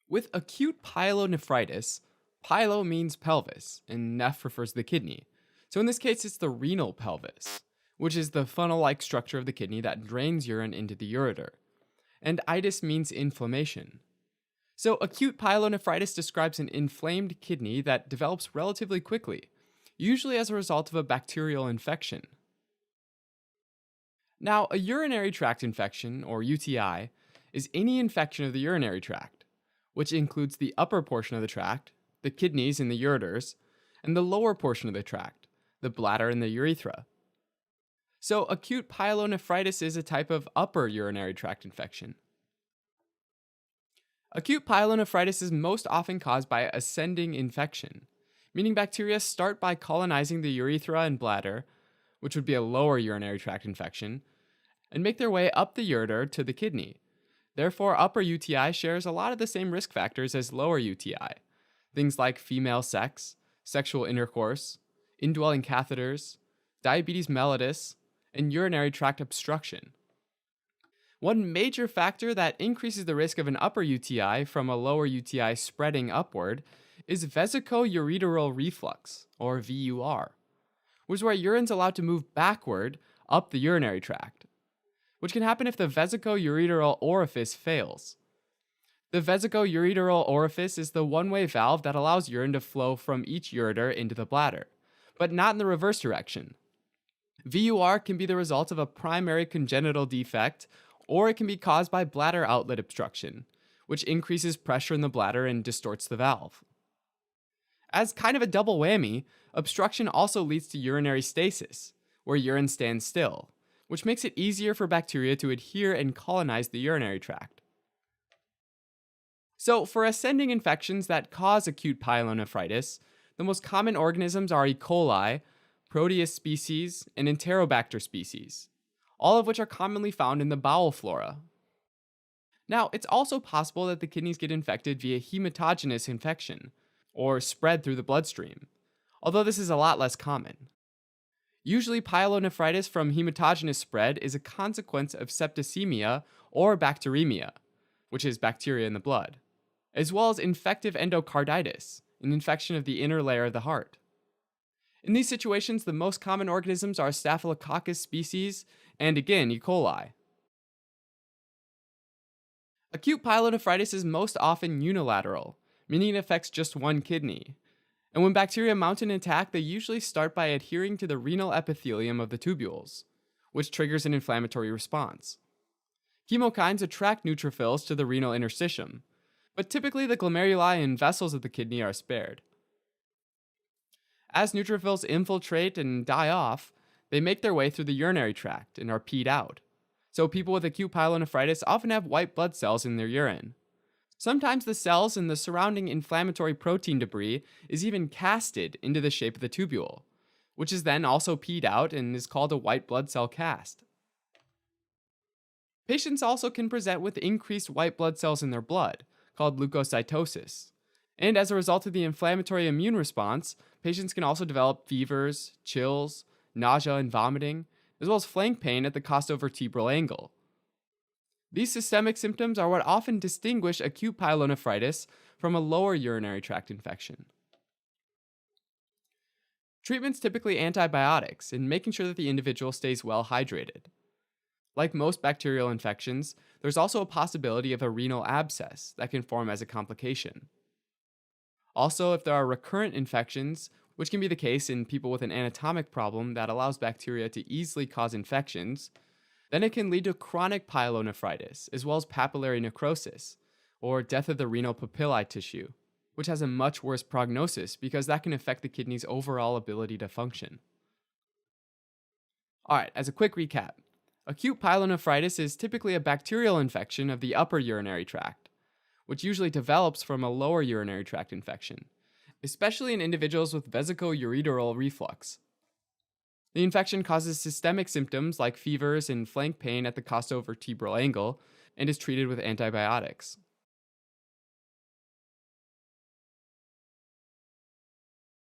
With acute pyelonephritis, pyelo means pelvis, and neph refers to the kidney. So in this case, it's the renal pelvis, which is the funnel like structure of the kidney that drains urine into the ureter. And itis means inflammation. So acute pyelonephritis describes an inflamed kidney that develops relatively quickly, usually as a result of a bacterial infection. Now, a urinary tract infection, or UTI, is any infection of the urinary tract, which includes the upper portion of the tract, the kidneys and the ureters, and the lower portion of the tract, the bladder and the urethra. So, acute pyelonephritis is a type of upper urinary tract infection. Acute pyelonephritis is most often caused by ascending infection, meaning bacteria start by colonizing the urethra and bladder, which would be a lower urinary tract infection, and make their way up the ureter to the kidney. Therefore, upper UTI shares a lot of the same risk factors as lower UTI. Things like female sex, sexual intercourse, indwelling catheters, diabetes mellitus, and urinary tract obstruction. One major factor that increases the risk of an upper UTI from a lower UTI spreading upward is vesicoureteral reflux, or VUR, which is where urine's allowed to move backward up the urinary tract, which can happen if the vesicoureteral orifice fails. The vesicoureteral orifice is the one-way valve that allows urine to flow from each ureter into the bladder, but not in the reverse direction. VUR can be the result of a primary congenital defect, or it can be caused by bladder outlet obstruction, which increases pressure in the bladder and distorts the valve. As kind of a double whammy, obstruction also leads to urinary stasis, where urine stands still, which makes it easier for bacteria to adhere and colonize the urinary tract. So, for ascending infections that cause acute pyelonephritis, the most common organisms are E. coli, Proteus species, and Enterobacter species, all of which are commonly found in the bowel flora. Now, it's also possible that the kidneys get infected via hematogenous infection, or spread through the bloodstream, although this is a lot less common. Usually, pyelonephritis from hematogenous spread is a consequence of septicemia or bacteremia, which is bacteria in the blood, as well as infective endocarditis, an infection of the inner layer of the heart. In these situations, the most common organisms are Staphylococcus species and, again, E. coli. Acute pyelonephritis is most often unilateral, meaning it affects just one kidney. And when bacteria mount an attack, they usually start by adhering to the renal epithelium of the tubules, which triggers an inflammatory response. Chemokines attract neutrophils to the renal interstitium, but typically the glomeruli and vessels of the kidney are spared. As neutrophils infiltrate and die off, they make their way through the urinary tract and are peed out. So people with acute pyelonephritis often have white blood cells in their urine. Sometimes the cells and the surrounding inflammatory protein debris is even casted into the shape of the tubule, which is then also peed out and is called a white blood cell cast. Patients also can present with increased white blood cells in their blood, called leukocytosis. And as a result of the inflammatory immune response, patients can also develop fevers, chills, nausea and vomiting, as well as flank pain at the costovertebral angle. These systemic symptoms are what often distinguish acute pyelonephritis from a lower urinary tract infection. Treatment's typically antibiotics and making sure that the individual stays well hydrated. Like most bacterial infections, there's also a possibility of a renal abscess that can form as a complication. Also, if there are recurrent infections, which can be the case in people with an anatomic problem that allows bacteria to easily cause infections, then it can lead to chronic pyelonephritis, as well as papillary necrosis, or death of the renal papillae tissue, which has a much worse prognosis because that can affect the kidney's overall ability to function. Alright, as a quick recap, acute pyelonephritis is typically a bacterial infection of the upper urinary tract, which usually develops from a lower urinary tract infection, especially in individuals with vesicoureteral reflux. The infection causes systemic symptoms like fevers and flank pain at the costovertebral angle and is treated with antibiotics.